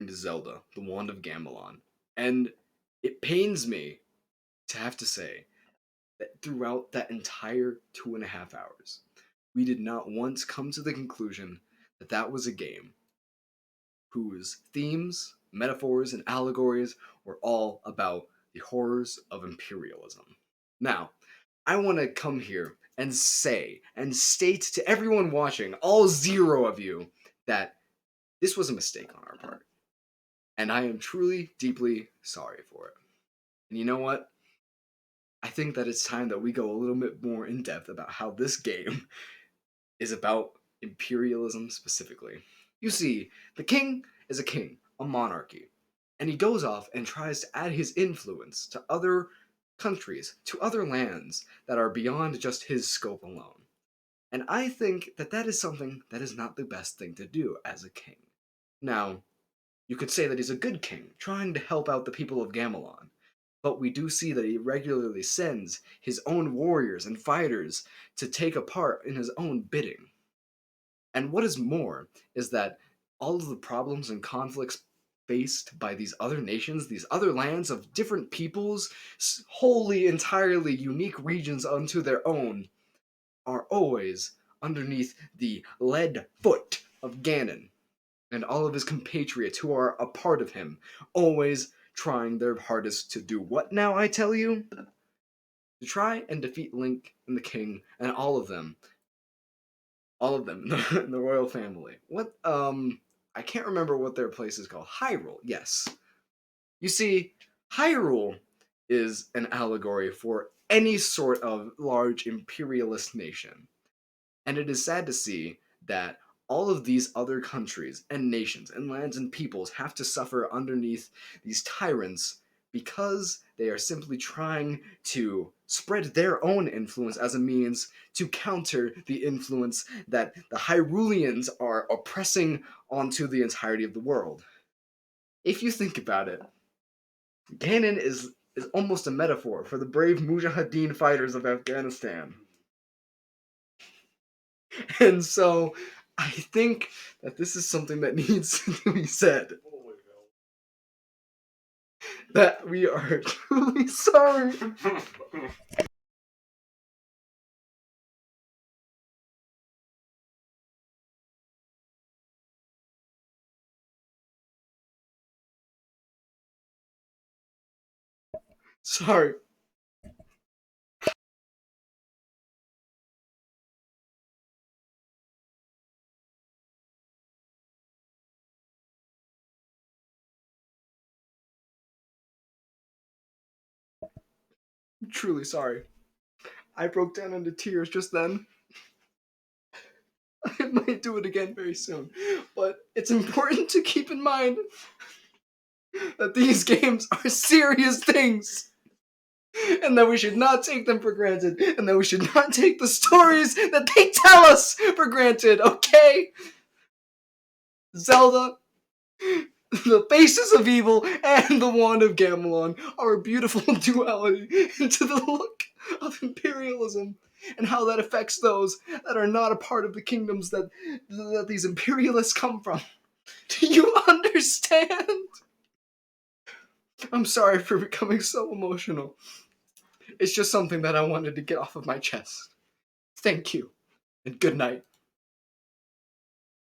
Zelda, the Wand of Gamelon. And it pains me to have to say that throughout that entire 2.5 hours, we did not once come to the conclusion that that was a game whose themes, metaphors, and allegories were all about the horrors of imperialism. Now, I want to come here and say and state to everyone watching, all zero of you, that this was a mistake on our part. And I am truly, deeply sorry for it. And you know what? I think that it's time that we go a little bit more in depth about how this game is about imperialism specifically. You see, the king is a king, a monarchy, and he goes off and tries to add his influence to other countries, to other lands that are beyond just his scope alone. And I think that that is something that is not the best thing to do as a king. Now, you could say that he's a good king, trying to help out the people of Gamelon. But we do see that he regularly sends his own warriors and fighters to take a part in his own bidding. And what is more is that all of the problems and conflicts faced by these other nations, these other lands of different peoples, wholly, entirely unique regions unto their own, are always underneath the lead foot of Ganon and all of his compatriots who are a part of him, always trying their hardest to do what now, I tell you? To try and defeat Link and the King and all of them, the royal family. I can't remember what their place is called. Hyrule, yes. You see, Hyrule is an allegory for any sort of large imperialist nation. And it is sad to see that all of these other countries and nations and lands and peoples have to suffer underneath these tyrants because they are simply trying to spread their own influence as a means to counter the influence that the Hyruleans are oppressing onto the entirety of the world. If you think about it, Ganon is almost a metaphor for the brave Mujahideen fighters of Afghanistan. And so I think that this is something that needs to be said. That we are truly sorry. Sorry. I'm truly sorry. I broke down into tears just then. I might do it again very soon. But it's important to keep in mind that these games are serious things. And that we should not take them for granted. And that we should not take the stories that they tell us for granted, okay? Zelda, the faces of evil, and the Wand of Gamelon are a beautiful duality into the look of imperialism and how that affects those that are not a part of the kingdoms that these imperialists come from. Do you understand? I'm sorry for becoming so emotional. It's just something that I wanted to get off of my chest. Thank you, and good night.